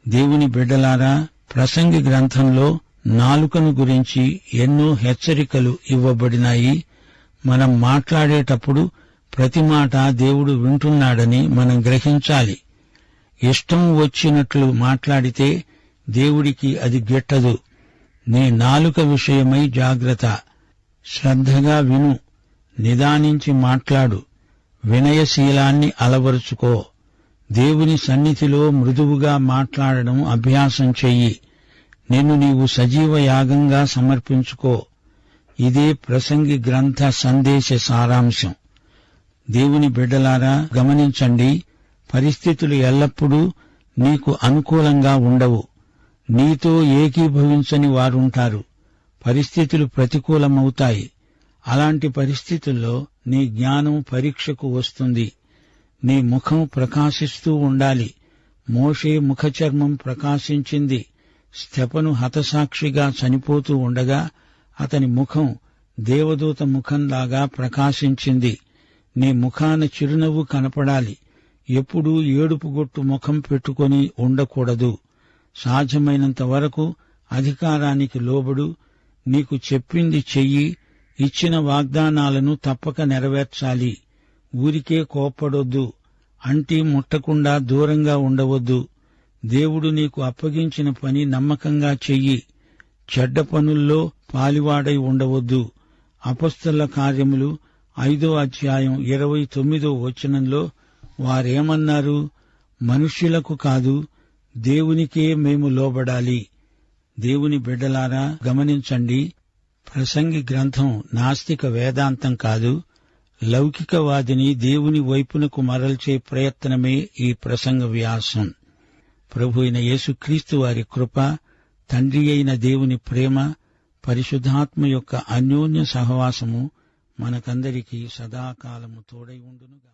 దేవుని బిడ్డలారా, ప్రసంగి గ్రంథంలో నాలుకను గురించి ఎన్నో హెచ్చరికలు ఇవ్వబడినాయి. మనం మాట్లాడేటప్పుడు ప్రతి మాట దేవుడు వింటున్నాడని మనం గ్రహించాలి. ఇష్టం వచ్చినట్లు మాట్లాడితే దేవుడికి అది గిట్టదు. నీ నాలుక విషయమై జాగ్రత్త. శ్రద్ధగా విను, నిదానించి మాట్లాడు, వినయశీలాన్ని అలవరుచుకో. దేవుని సన్నిధిలో మృదువుగా మాట్లాడడం అభ్యాసం చెయ్యి. నిన్ను నీవు సజీవ యాగంగా సమర్పించుకో. ఇదే ప్రసంగి గ్రంథ సందేశ సారాంశం. దేవుని బిడ్డలారా, గమనించండి, పరిస్థితులు ఎల్లప్పుడూ నీకు అనుకూలంగా ఉండవు. నీతో ఏకీభవించని వారుంటారు. పరిస్థితులు ప్రతికూలమవుతాయి. అలాంటి పరిస్థితుల్లో నీ జ్ఞానం పరీక్షకు వస్తుంది. నీ ముఖం ప్రకాశిస్తూ ఉండాలి. మోషే ముఖచర్మం ప్రకాశించింది. స్తెఫను హతసాక్షిగా చనిపోతూ ఉండగా అతని ముఖం దేవదూత ముఖంలాగా ప్రకాశించింది. నీ ముఖాన చిరునవ్వు కనపడాలి. ఎప్పుడూ ఏడుపుగొట్టు ముఖం పెట్టుకొని ఉండకూడదు. సాధ్యమైనంత వరకు అధికారానికి లోబడు. నీకు చెప్పింది చెయ్యి. ఇచ్చిన వాగ్దానాలను తప్పక నెరవేర్చాలి. ఊరికే కోప్పడొద్దు. అంటి ముట్టకుండా దూరంగా ఉండవద్దు. దేవుడు నీకు అప్పగించిన పని నమ్మకంగా చెయ్యి. చెడ్డ పనుల్లో పాలివాడై ఉండవద్దు. అపొస్తలుల కార్యములు 5వ అధ్యాయం 29వ వచనంలో వారేమన్నారు? మనుష్యులకు కాదు, దేవునికే మేము లోబడాలి. దేవుని బిడ్డలారా, గమనించండి, ప్రసంగి గ్రంథం నాస్తిక వేదాంతం కాదు. లౌకికవాదిని దేవుని వైపునకు మరల్చే ప్రయత్నమే ఈ ప్రసంగ వ్యాసం. ప్రభు అయిన యేసుక్రీస్తు వారి కృప, తండ్రి అయిన దేవుని ప్రేమ, పరిశుద్ధాత్మ యొక్క అన్యోన్య సహవాసము మనకందరికీ సదాకాలము తోడై ఉండునుగా.